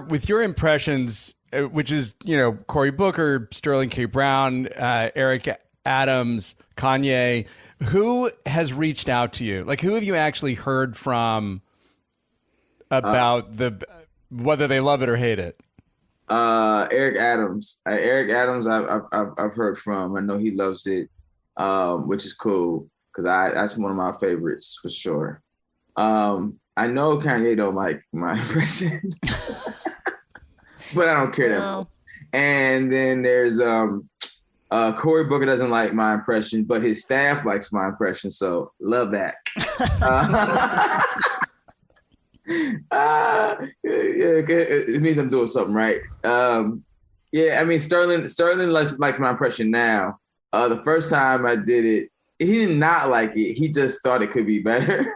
with your impressions, which is, Cory Booker, Sterling K. Brown, Eric Adams, Kanye, who has reached out to you? Like, who have you actually heard from about whether they love it or hate it? Eric Adams. I've heard from. I know he loves it, which is cool because that's one of my favorites for sure. I know Kanye don't like my impression, but I don't care that much. And then there's Cory Booker doesn't like my impression, but his staff likes my impression, so love that. Yeah, it means I'm doing something right. Yeah, I mean Sterling likes my impression now. The first time I did it, he did not like it. He just thought it could be better.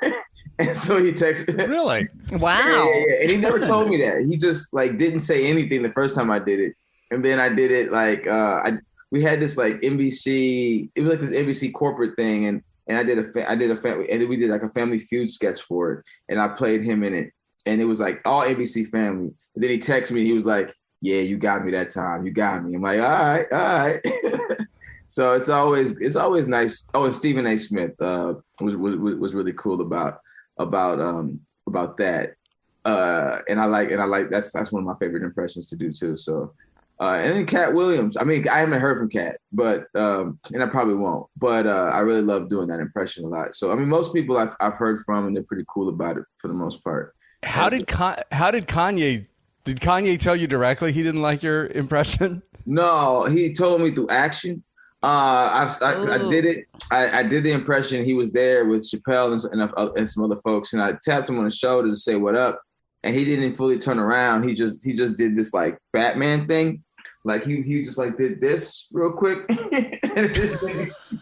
And so he texted me. Really? Wow. Yeah. And he never told me that. He just didn't say anything the first time I did it. And then I did it we had this NBC, it was like this NBC corporate thing, and I did a family, and we did like a Family Feud sketch for it, and I played him in it, and it was like all ABC family. And then he texted me, he was like, "Yeah, you got me that time. You got me." I'm like, all right. So it's always nice. Oh, and Stephen A. Smith was really cool about that. And I like that's one of my favorite impressions to do too. So. And then Cat Williams. I mean, I haven't heard from Cat, but and I probably won't. But I really love doing that impression a lot. So I mean, most people I've heard from, and they're pretty cool about it for the most part. How did Kanye? Did Kanye tell you directly he didn't like your impression? No, he told me through action. I did it. I did the impression. He was there with Chappelle and some other folks, and I tapped him on the shoulder to say what up, and he didn't fully turn around. He just did this Batman thing. Like he just did this real quick, and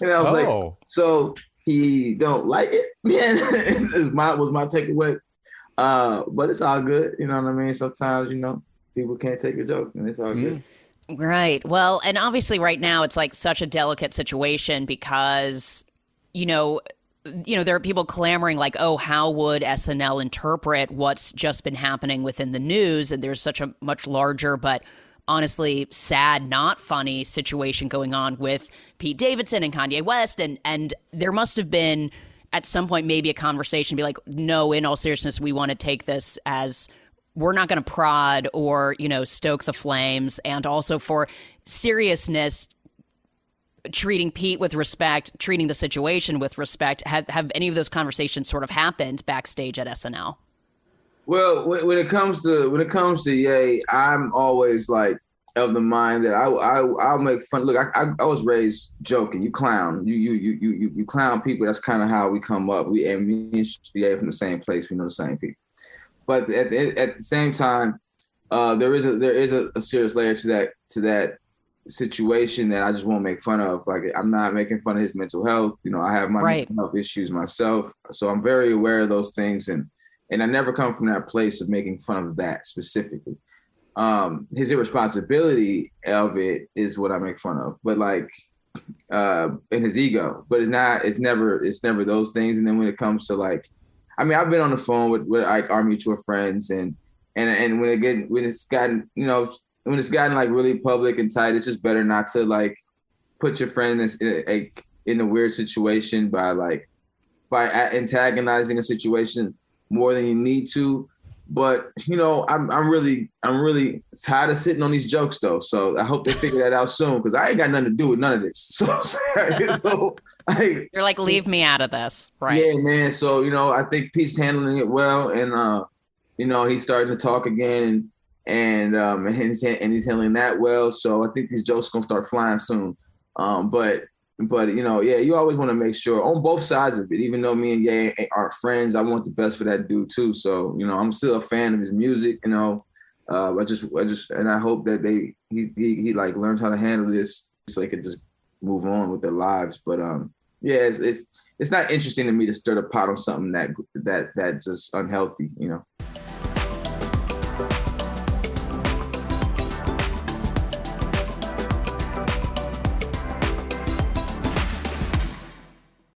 I was like, so he don't like it. Yeah, was my takeaway. But it's all good. You know what I mean? Sometimes people can't take a joke, and it's all good. Right. Well, and obviously, right now it's such a delicate situation because there are people clamoring oh, how would SNL interpret what's just been happening within the news? And there's such a much larger but honestly sad, not funny situation going on with Pete Davidson and Kanye West. And there must have been at some point maybe a conversation be no, in all seriousness, we want to take this as we're not going to prod or, stoke the flames. And also for seriousness, treating Pete with respect, treating the situation with respect. Have any of those conversations sort of happened backstage at SNL? Well, when it comes to Ye, I'm always of the mind that I'll make fun. Look, I was raised joking. You clown, you clown people. That's kind of how we come up. Me and Ye from the same place. We know the same people. But at the same time, there is a serious layer to that situation that I just won't make fun of. I'm not making fun of his mental health. I have my mental health issues myself, so I'm very aware of those things, and I never come from that place of making fun of that specifically. His irresponsibility of it is what I make fun of, but in his ego. But it's never those things. And then when it comes to I've been on the phone with our mutual friends, and when it's gotten really public and tight, it's just better not to put your friend in a weird situation by antagonizing a situation more than you need to. But I'm really tired of sitting on these jokes though. So I hope they figure that out soon, because I ain't got nothing to do with none of this. So you're leave me out of this, right? Yeah, man. So I think Pete's handling it well, and he's starting to talk again, and he's handling that well. So I think these jokes gonna start flying soon. But you always want to make sure on both sides of it. Even though me and Ye aren't friends, I want the best for that dude too. So I'm still a fan of his music. I just and I hope that he learns how to handle this so they can just move on with their lives. But it's not interesting to me to stir the pot on something that just unhealthy.